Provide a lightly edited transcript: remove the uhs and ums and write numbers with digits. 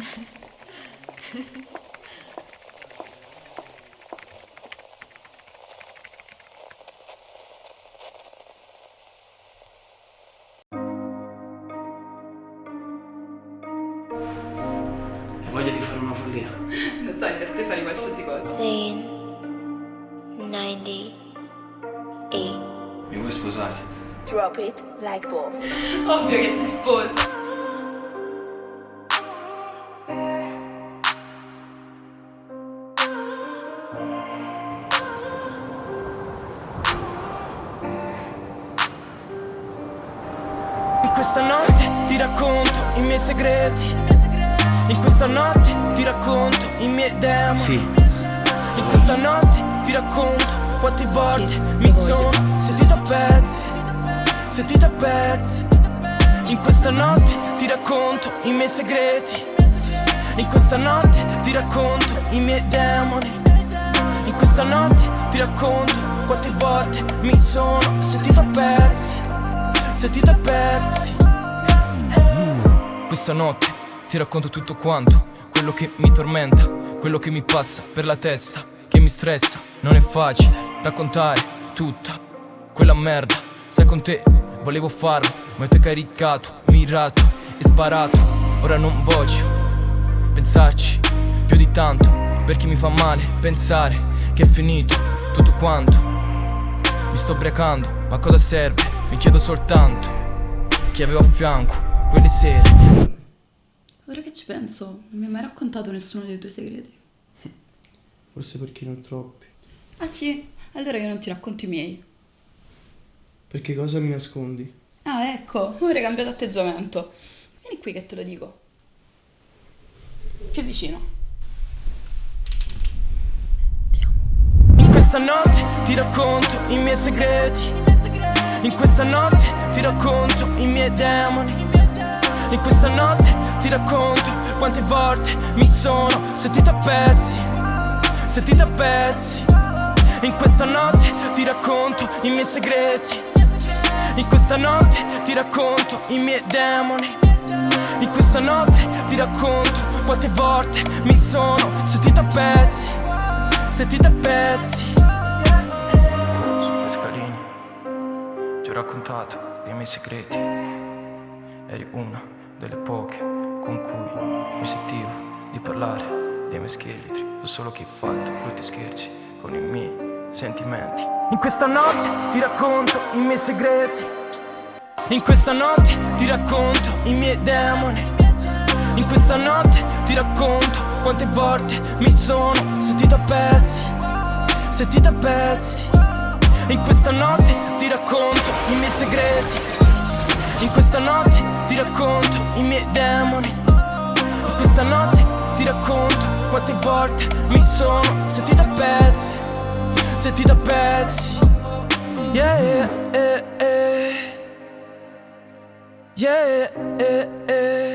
Hai voglia di fare una follia? Lo sai, per te fare qualsiasi cosa. Scene 98. Mi vuoi sposare? Drop it like both. Ovvio che ti sposo. In questa notte ti racconto i miei segreti. In questa notte ti racconto i miei demoni. Sì. In questa notte ti racconto quante volte mi sono sentito a pezzi. Sentito a pezzi. In questa notte ti racconto i miei segreti. In questa notte ti racconto i miei demoni. In questa notte ti racconto quante volte mi sono sentito a pezzi. Sentito a pezzi. Questa notte ti racconto tutto quanto, quello che mi tormenta, quello che mi passa per la testa, che mi stressa. Non è facile raccontare tutta quella merda. Sai, con te volevo farlo, ma ti ho caricato, mirato e sparato. Ora non voglio pensarci più di tanto, perché mi fa male pensare che è finito tutto quanto. Mi sto ubriacando, ma cosa serve? Mi chiedo soltanto chi avevo a fianco quelle sere. Ora che ci penso, non mi hai mai raccontato nessuno dei tuoi segreti. Forse perché non troppi. Ah sì? Allora io non ti racconto i miei. Perché cosa mi nascondi? Ah, ecco, ora hai cambiato atteggiamento. Vieni qui che te lo dico. Più vicino. In questa notte ti racconto i miei segreti. In questa notte ti racconto i miei demoni. In questa notte ti racconto quante volte mi sono sentito a pezzi. Sentito a pezzi. In questa notte ti racconto i miei segreti. In questa notte ti racconto i miei demoni. In questa notte ti racconto quante volte mi sono sentito a pezzi. Sentito a pezzi. Scalini, ti ho raccontato i miei segreti. Eri una delle poche con cui mi sentivo di parlare dei miei scheletri. So solo che hai fatto brutti scherzi con i miei sentimenti. In questa notte ti racconto i miei segreti. In questa notte ti racconto i miei demoni. In questa notte ti racconto quante volte mi sono sentito a pezzi. Sentito a pezzi. In questa notte ti racconto i miei segreti. In questa notte ti racconto i miei demoni. In questa notte ti racconto quante volte mi sono sentito a pezzi. Sentito a pezzi. Yeah, yeah, yeah, yeah. Yeah, yeah, yeah.